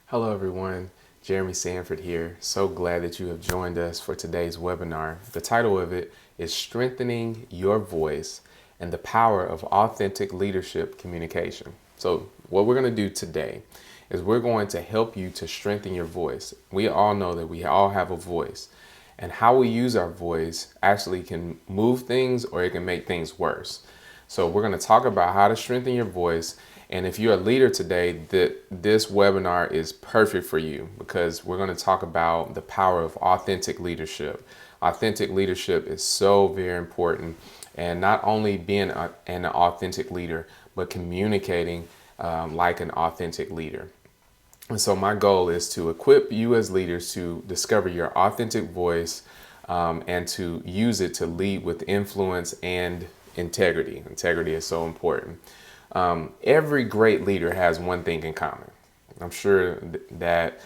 Hello everyone, Jeremy Sanford here. So glad that you have joined us for today's webinar. The title of it is Strengthening Your Voice and the Power of Authentic Leadership Communication. So what we're going to do today is we're going to help you to strengthen your voice. We all know that we all have a voice, and how we use our voice actually can move things or it can make things worse. So we're going to talk about how to strengthen your voice. And if you're a leader today, this webinar is perfect for you because we're going to talk about the power of authentic leadership. Authentic leadership is so very important, and not only being an authentic leader, but communicating like an authentic leader. And so my goal is to equip you as leaders to discover your authentic voice and to use it to lead with influence and integrity. Integrity is so important. Every great leader has one thing in common. I'm sure that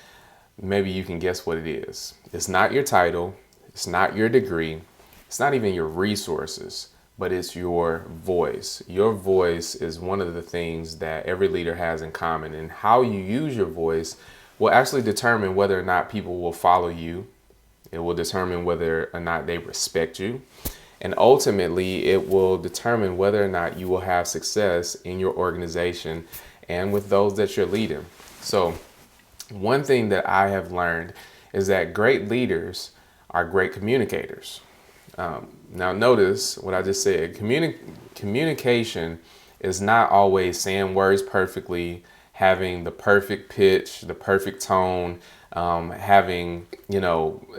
maybe you can guess what it is. It's not your title. It's not your degree. It's not even your resources, but it's your voice. Your voice is one of the things that every leader has in common, and how you use your voice will actually determine whether or not people will follow you. It will determine whether or not they respect you. And ultimately, it will determine whether or not you will have success in your organization and with those that you're leading. So one thing that I have learned is that great leaders are great communicators. Now notice what I just said. Communication is not always saying words perfectly, having the perfect pitch, the perfect tone,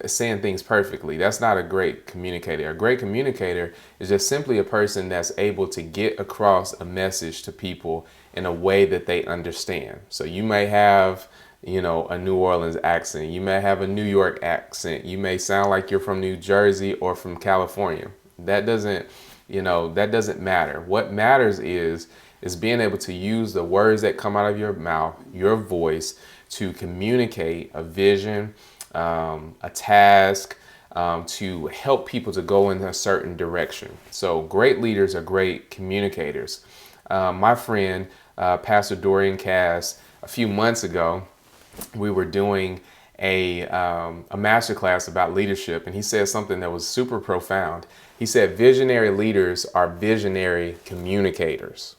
saying things perfectly. That's not a great communicator. A great communicator is just simply a person that's able to get across a message to people in a way that they understand. So you may have, a New Orleans accent. You may have a New York accent. You may sound like you're from New Jersey or from California. That doesn't matter. What matters is being able to use the words that come out of your mouth, your voice, to communicate a vision, a task, to help people to go in a certain direction. So great leaders are great communicators. My friend, Pastor Dorian Cass, a few months ago, we were doing a masterclass about leadership, and he said something that was super profound. He said, visionary leaders are visionary communicators.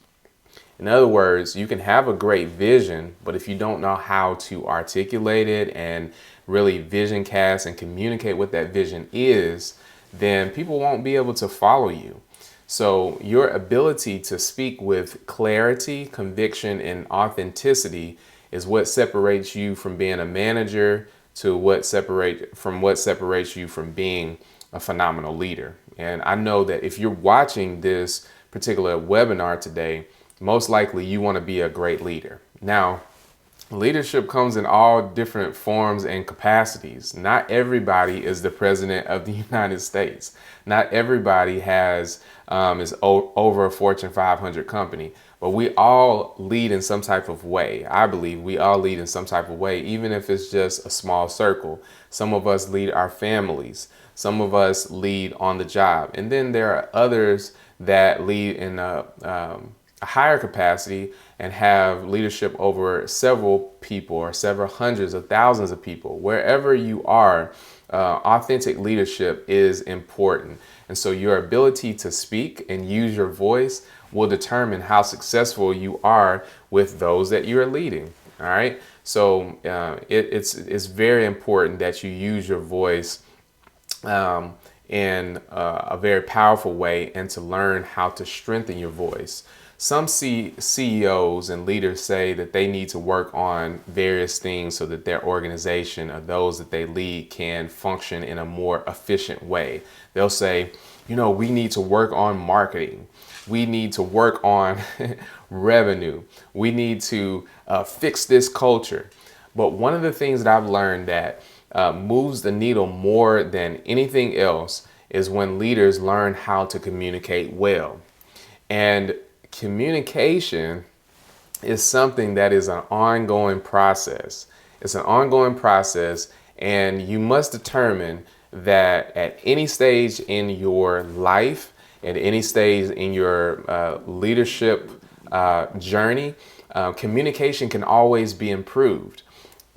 In other words, you can have a great vision, but if you don't know how to articulate it and really vision cast and communicate what that vision is, then people won't be able to follow you. So your ability to speak with clarity, conviction, and authenticity is what separates you from being a manager to what separates you from being a phenomenal leader. And I know that if you're watching this particular webinar today, most likely you want to be a great leader. Now, leadership comes in all different forms and capacities. Not everybody is the president of the United States. Not everybody is over a Fortune 500 company, but we all lead in some type of way. I believe we all lead in some type of way, even if it's just a small circle. Some of us lead our families. Some of us lead on the job. And then there are others that lead in a higher capacity and have leadership over several people or several hundreds of thousands of people. Wherever you are, authentic leadership is important. And so your ability to speak and use your voice will determine how successful you are with those that you're leading. All right. So it's very important that you use your voice in a very powerful way and to learn how to strengthen your voice. Some CEOs and leaders say that they need to work on various things so that their organization or those that they lead can function in a more efficient way. They'll say, we need to work on marketing. We need to work on revenue. We need to fix this culture. But one of the things that I've learned that moves the needle more than anything else is when leaders learn how to communicate well. And communication is something that is an ongoing process. It's an ongoing process, and you must determine that at any stage in your life, at any stage in your leadership journey, communication can always be improved.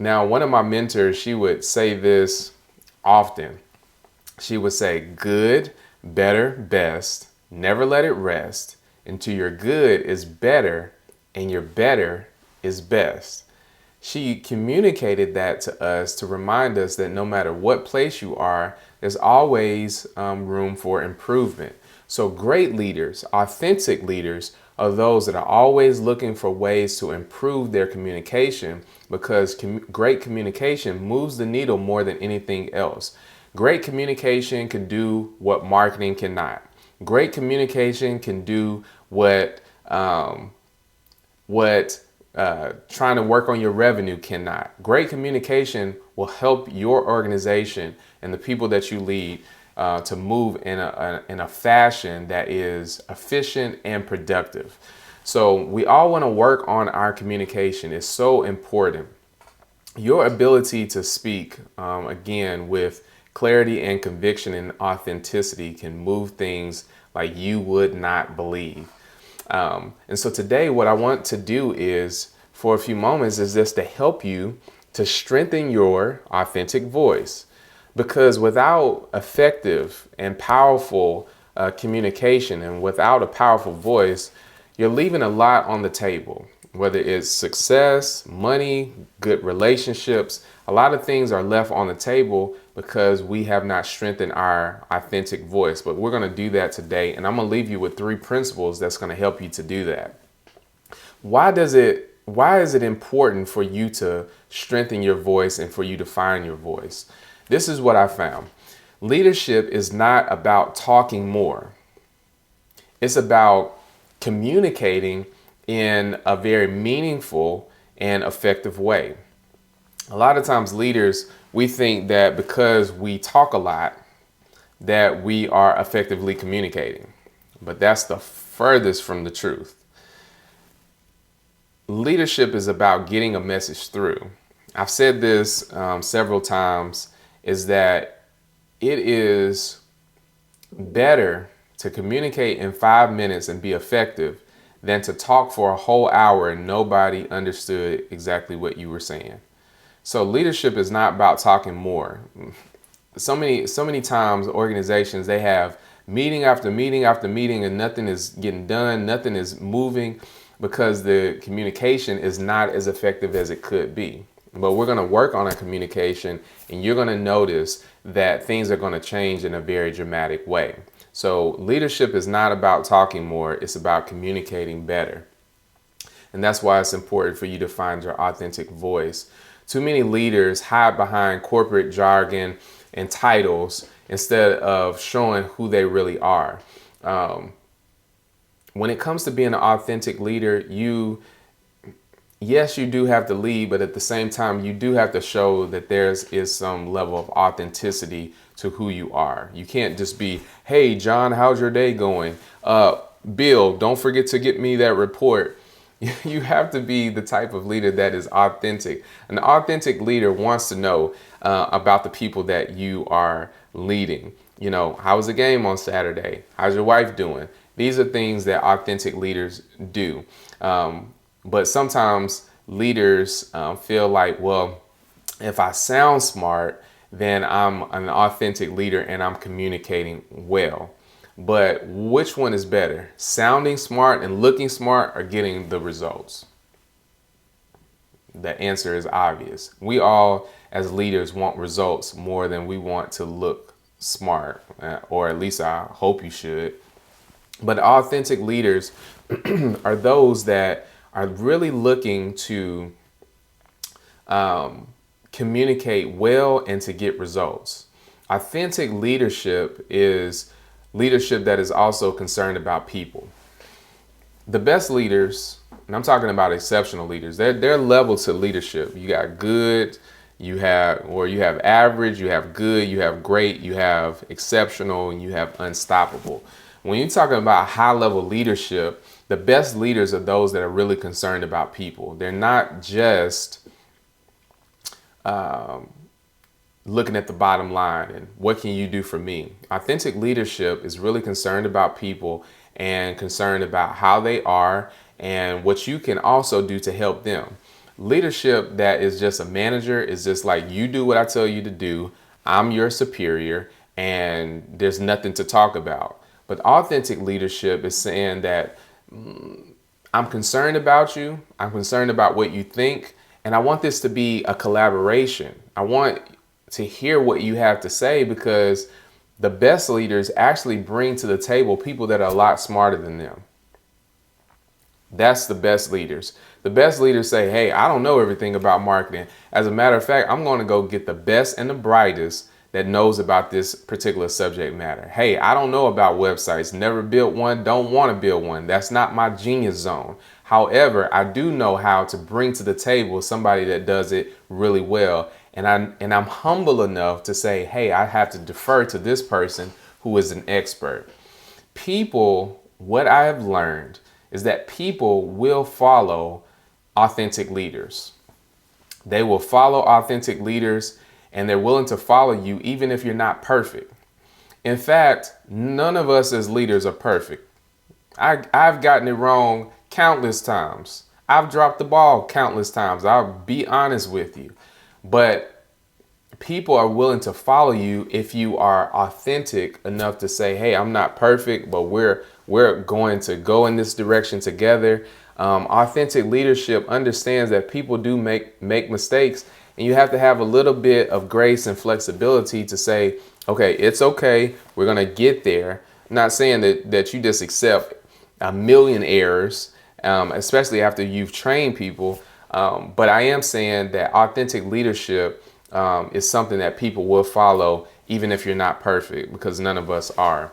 Now, one of my mentors, she would say this often. She would say, good, better, best, never let it rest until your good is better and your better is best. She communicated that to us to remind us that no matter what place you are, there's always room for improvement. So great leaders, authentic leaders, are those that are always looking for ways to improve their communication, because great communication moves the needle more than anything else. Great communication can do what marketing cannot. Great communication can do what trying to work on your revenue cannot. Great communication will help your organization and the people that you lead to move in a fashion that is efficient and productive. So we all want to work on our communication. It's so important. Your ability to speak, again, with clarity and conviction and authenticity can move things like you would not believe. And so today what I want to do is, for a few moments, is just to help you to strengthen your authentic voice. Because without effective and powerful communication, and without a powerful voice, you're leaving a lot on the table. Whether it's success, money, good relationships, a lot of things are left on the table because we have not strengthened our authentic voice. But we're going to do that today. And I'm going to leave you with 3 principles that's going to help you to do that. Why is it important for you to strengthen your voice and for you to find your voice? This is what I found. Leadership is not about talking more. It's about communicating in a very meaningful and effective way. A lot of times leaders, we think that because we talk a lot, that we are effectively communicating. But that's the furthest from the truth. Leadership is about getting a message through. I've said this several times, is that it is better to communicate in 5 minutes and be effective than to talk for a whole hour and nobody understood exactly what you were saying. So leadership is not about talking more. So many times organizations, they have meeting after meeting after meeting and nothing is getting done, nothing is moving, because the communication is not as effective as it could be. But we're going to work on our communication, and you're going to notice that things are going to change in a very dramatic way. So leadership is not about talking more. It's about communicating better. And that's why it's important for you to find your authentic voice. Too many leaders hide behind corporate jargon and titles instead of showing who they really are. When it comes to being an authentic leader, yes, you do have to lead, but at the same time, you do have to show that is some level of authenticity to who you are. You can't just be, hey, John, how's your day going? Bill, don't forget to get me that report. You have to be the type of leader that is authentic. An authentic leader wants to know about the people that you are leading. You know, how was the game on Saturday? How's your wife doing? These are things that authentic leaders do. But sometimes leaders feel like, well, if I sound smart, then I'm an authentic leader and I'm communicating well. But which one is better? Sounding smart and looking smart, or getting the results? The answer is obvious. We all, as leaders, want results more than we want to look smart, or at least I hope you should. But authentic leaders are those that are really looking to communicate well and to get results. Authentic leadership is leadership that is also concerned about people. The best leaders, and I'm talking about exceptional leaders, they're level to leadership. You got good, you have average, you have good, you have great, you have exceptional, and you have unstoppable. When you're talking about high level leadership, the best leaders are those that are really concerned about people. They're not just looking at the bottom line and what can you do for me. Authentic leadership is really concerned about people and concerned about how they are and what you can also do to help them. Leadership that is just a manager is just like, you do what I tell you to do. I'm your superior and there's nothing to talk about. But authentic leadership is saying that I'm concerned about you. I'm concerned about what you think. And I want this to be a collaboration. I want to hear what you have to say, because the best leaders actually bring to the table people that are a lot smarter than them. That's the best leaders. The best leaders say, hey, I don't know everything about marketing. As a matter of fact, I'm going to go get the best and the brightest that knows about this particular subject matter. Hey, I don't know about websites, never built one, don't want to build one. That's not my genius zone. However, I do know how to bring to the table somebody that does it really well. And I'm humble enough to say, hey, I have to defer to this person who is an expert. People, what I have learned is that people will follow authentic leaders. They will follow authentic leaders, and they're willing to follow you even if you're not perfect. In fact, none of us as leaders are perfect. I've gotten it wrong countless times. I've dropped the ball countless times. I'll be honest with you. But people are willing to follow you if you are authentic enough to say, hey, I'm not perfect, but we're going to go in this direction together. Authentic leadership understands that people do make mistakes, and you have to have a little bit of grace and flexibility to say, okay, it's okay. We're going to get there. I'm not saying that you just accept a million errors, especially after you've trained people. But I am saying that authentic leadership is something that people will follow, even if you're not perfect, because none of us are.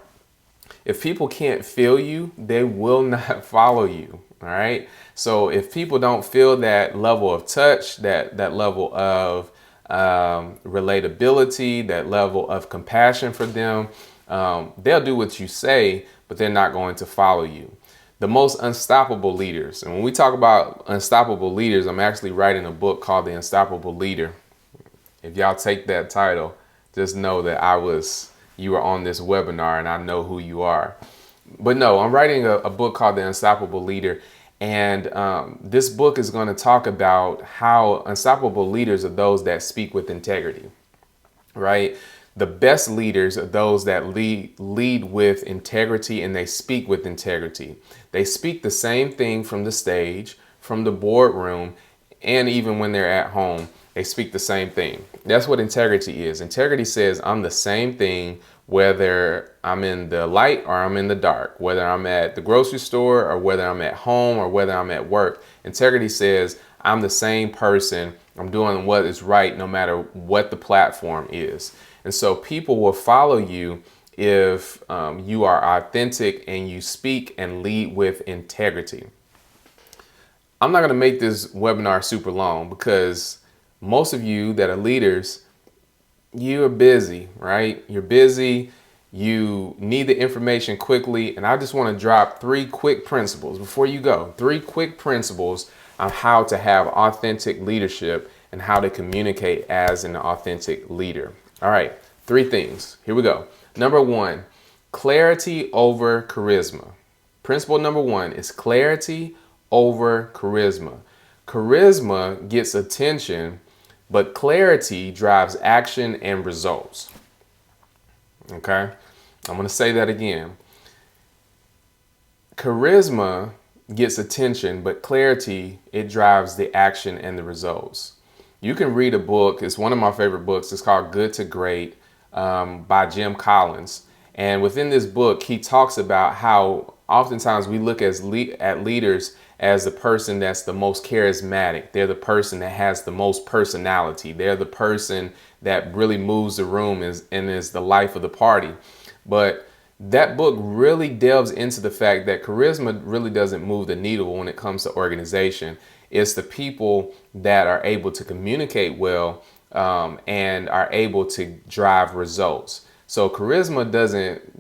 If people can't feel you, they will not follow you. All right. So if people don't feel that level of touch, that level of relatability, that level of compassion for them, they'll do what you say, but they're not going to follow you. The most unstoppable leaders. And when we talk about unstoppable leaders, I'm actually writing a book called The Unstoppable Leader. If y'all take that title, just know that you were on this webinar and I know who you are. But no, I'm writing a book called The Unstoppable Leader. And this book is going to talk about how unstoppable leaders are those that speak with integrity, right? The best leaders are those that lead with integrity, and they speak with integrity. They speak the same thing from the stage, from the boardroom, and even when they're at home, they speak the same thing. That's what integrity is. Integrity says I'm the same thing whether I'm in the light or I'm in the dark, whether I'm at the grocery store or whether I'm at home or whether I'm at work. Integrity says I'm the same person. I'm doing what is right no matter what the platform is. And so people will follow you if you are authentic and you speak and lead with integrity. I'm not going to make this webinar super long because most of you that are leaders, you are busy, right? You're busy. You need the information quickly. And I just want to drop 3 quick principles before you go. 3 quick principles on how to have authentic leadership and how to communicate as an authentic leader. All right, 3 things. Here we go. Number 1, clarity over charisma. Principle number 1 is clarity over charisma. Charisma gets attention, but clarity drives action and results. Okay, I'm going to say that again. Charisma gets attention, but clarity, it drives the action and the results. You can read a book. It's one of my favorite books. It's called Good to Great by Jim Collins. And within this book, he talks about how oftentimes we look at leaders as the person that's the most charismatic. They're the person that has the most personality. They're the person that really moves the room and is the life of the party. But that book really delves into the fact that charisma really doesn't move the needle when it comes to organization. It's the people that are able to communicate well and are able to drive results. So charisma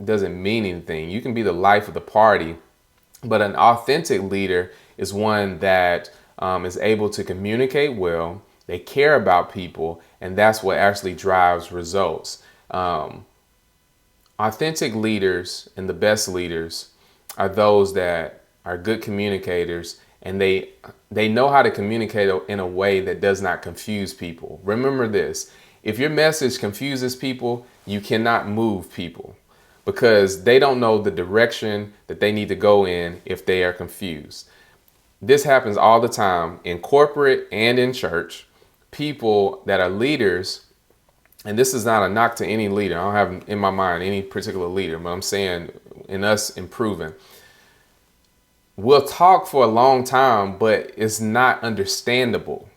doesn't mean anything. You can be the life of the party, but an authentic leader is one that is able to communicate well. They care about people, and that's what actually drives results. Authentic leaders and the best leaders are those that are good communicators and they know how to communicate in a way that does not confuse people. Remember this: if your message confuses people, you cannot move people, because they don't know the direction that they need to go in if they are confused. This happens all the time in corporate and in church. People that are leaders, and this is not a knock to any leader, I don't have in my mind any particular leader, but I'm saying in us improving, we'll talk for a long time, but it's not understandable.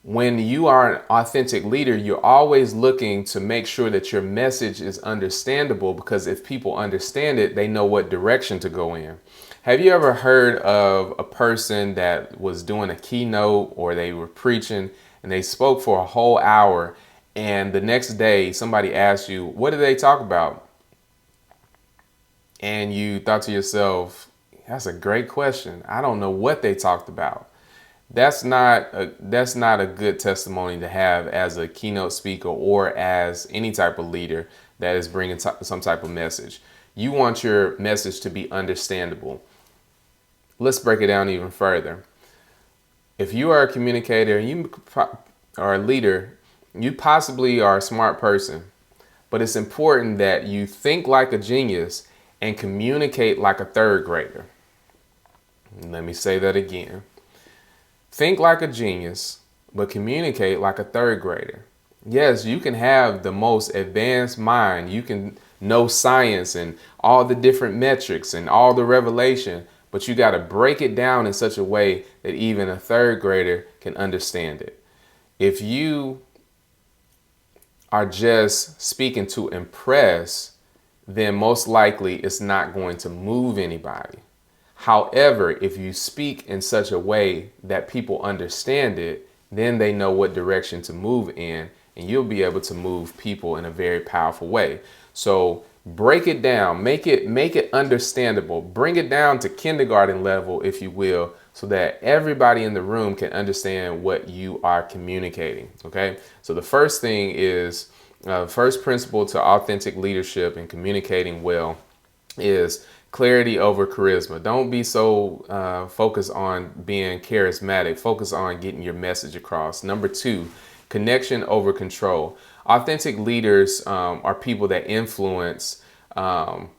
When you are an authentic leader, you're always looking to make sure that your message is understandable, because if people understand it, they know what direction to go in. Have you ever heard of a person that was doing a keynote, or they were preaching and they spoke for a whole hour, and the next day somebody asked you, what did they talk about? And you thought to yourself, that's a great question. I don't know what they talked about. That's not a good testimony to have as a keynote speaker or as any type of leader that is bringing some type of message. You want your message to be understandable. Let's break it down even further. If you are a communicator and you are a leader, you possibly are a smart person, but it's important that you think like a genius and communicate like a third grader. Let me say that again. Think like a genius, but communicate like a third grader. Yes, you can have the most advanced mind. You can know science and all the different metrics and all the revelation, but you got to break it down in such a way that even a third grader can understand it. If you are just speaking to impress, then most likely it's not going to move anybody. However, if you speak in such a way that people understand it, then they know what direction to move in, and you'll be able to move people in a very powerful way. So break it down, make it understandable, bring it down to kindergarten level, if you will, so that everybody in the room can understand what you are communicating. Okay. So the first thing is, first principle to authentic leadership and communicating well is clarity over charisma. Don't be so focused on being charismatic. Focus on getting your message across. Number 2, connection over control. Authentic leaders are people that influence, and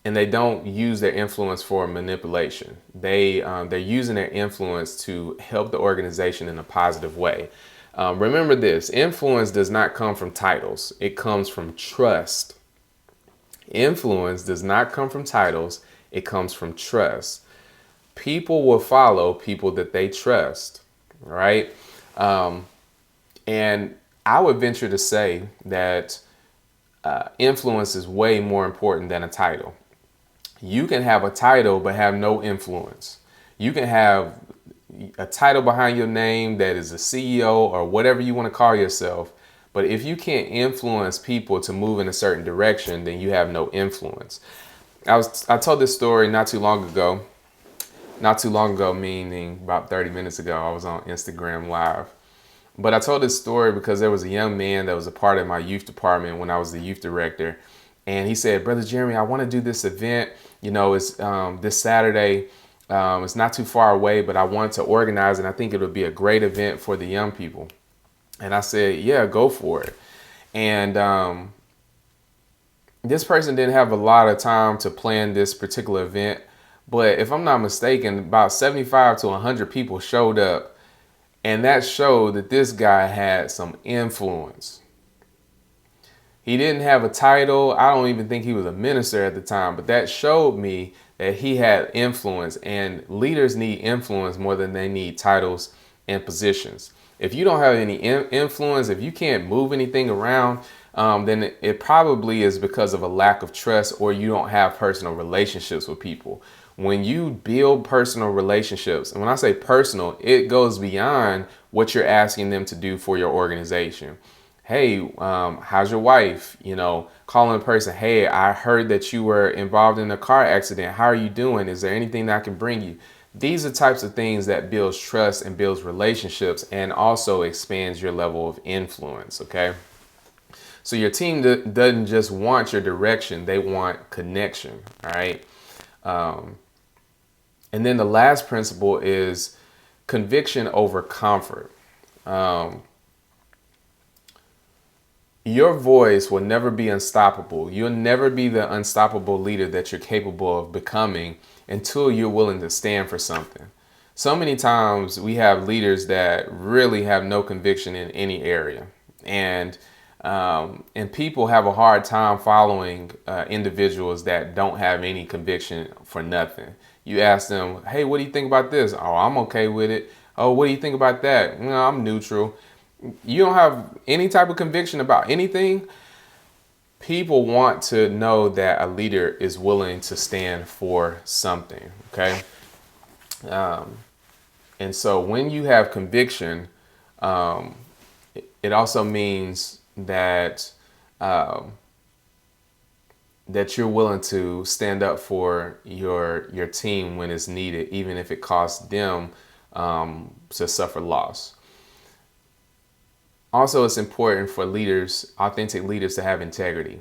they don't use their influence for manipulation. They're using their influence to help the organization in a positive way. Remember this: influence does not come from titles. It comes from trust. Influence does not come from titles. It comes from trust. People will follow people that they trust, right? And I would venture to say that influence is way more important than a title. You can have a title but have no influence. You can have a title behind your name that is a CEO or whatever you want to call yourself, but if you can't influence people to move in a certain direction, then you have no influence. I told this story not too long ago, meaning about 30 minutes ago. I was on Instagram Live. But I told this story because there was a young man that was a part of my youth department when I was the youth director. And he said, Brother Jeremy, I want to do this event. You know, it's this Saturday. It's not too far away, but I want to organize it. I think it would be a great event for the young people. And I said, yeah, go for it. And this person didn't have a lot of time to plan this particular event. But if I'm not mistaken, about 75 to 100 people showed up. And that showed that this guy had some influence. He didn't have a title. I don't even think he was a minister at the time. But that showed me that he had influence. And leaders need influence more than they need titles and positions. If you don't have any influence, if you can't move anything around, then it probably is because of a lack of trust, or you don't have personal relationships with people. When you build personal relationships, and when I say personal, it goes beyond what you're asking them to do for your organization. Hey, how's your wife? You know, calling a person, hey, I heard that you were involved in a car accident. How are you doing? Is there anything that I can bring you? These are types of things that builds trust and builds relationships and also expands your level of influence, okay? So your team doesn't just want your direction, they want connection, all right? And then the last principle is conviction over comfort. Um, your voice will never be unstoppable. You'll never be the unstoppable leader that you're capable of becoming until you're willing to stand for something. So many times we have leaders that really have no conviction in any area, and people have a hard time following individuals that don't have any conviction for nothing. You ask them, "Hey, what do you think about this?" "Oh, I'm okay with it." "Oh, what do you think about that?" "No, I'm neutral." You don't have any type of conviction about anything. People want to know that a leader is willing to stand for something. Okay. Um, and so when you have conviction, um, it also means that um, that you're willing to stand up for your team when it's needed, even if it costs them to suffer loss. Also, it's important for leaders, authentic leaders, to have integrity.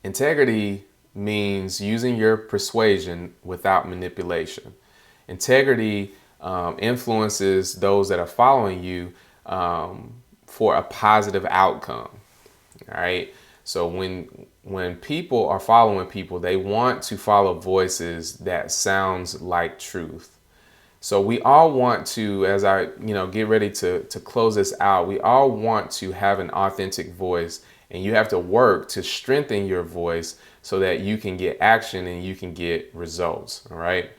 Integrity means using your persuasion without manipulation. Integrity influences those that are following you for a positive outcome. All right. So when people are following people, they want to follow voices that sounds like truth. So we all want to, as I get ready to close this out, we all want to have an authentic voice, and you have to work to strengthen your voice so that you can get action and you can get results. All right.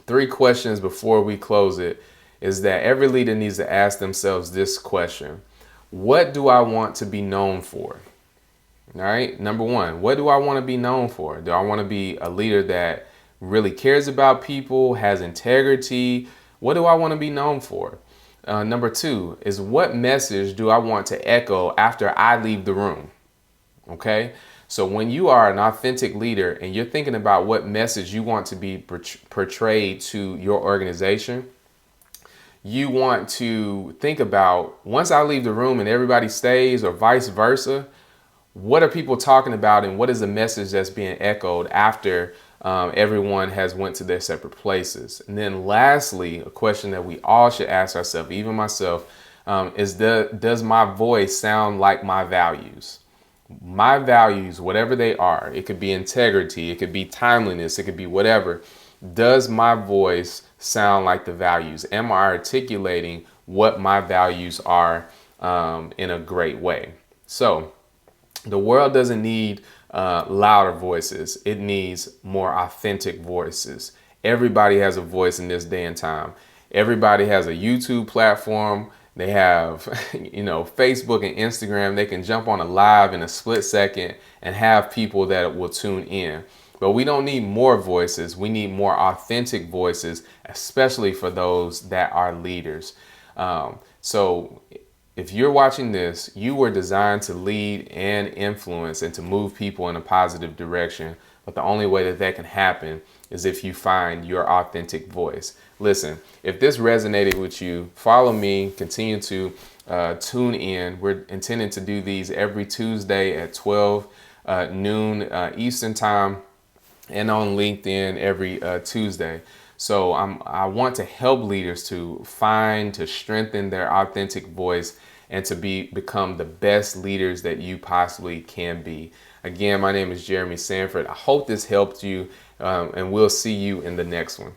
3 questions before we close it is that every leader needs to ask themselves this question: what do I want to be known for? All right. Number 1, what do I want to be known for? Do I want to be a leader that really cares about people, has integrity? What do I want to be known for? Number 2 is, what message do I want to echo after I leave the room? Okay. So when you are an authentic leader and you're thinking about what message you want to be portrayed to your organization, you want to think about, once I leave the room and everybody stays, or vice versa, what are people talking about, and what is the message that's being echoed after everyone has went to their separate places? And then lastly, a question that we all should ask ourselves, even myself, is does my voice sound like my values? My values, whatever they are, it could be integrity, it could be timeliness, it could be whatever. Does my voice sound like the values? Am I articulating what my values are in a great way? So the world doesn't need louder voices. It needs more authentic voices. Everybody has a voice in this day and time. Everybody has a YouTube platform. They have, Facebook and Instagram. They can jump on a live in a split second and have people that will tune in. But we don't need more voices. We need more authentic voices, especially for those that are leaders. So if you're watching this, you were designed to lead and influence and to move people in a positive direction. But the only way that can happen is if you find your authentic voice. Listen, if this resonated with you, follow me, continue to tune in. We're intending to do these every Tuesday at 12 noon Eastern time, and on LinkedIn every Tuesday. So I want to help leaders to strengthen their authentic voice and to become the best leaders that you possibly can be. Again, my name is Jeremy Sanford. I hope this helped you, and we'll see you in the next one.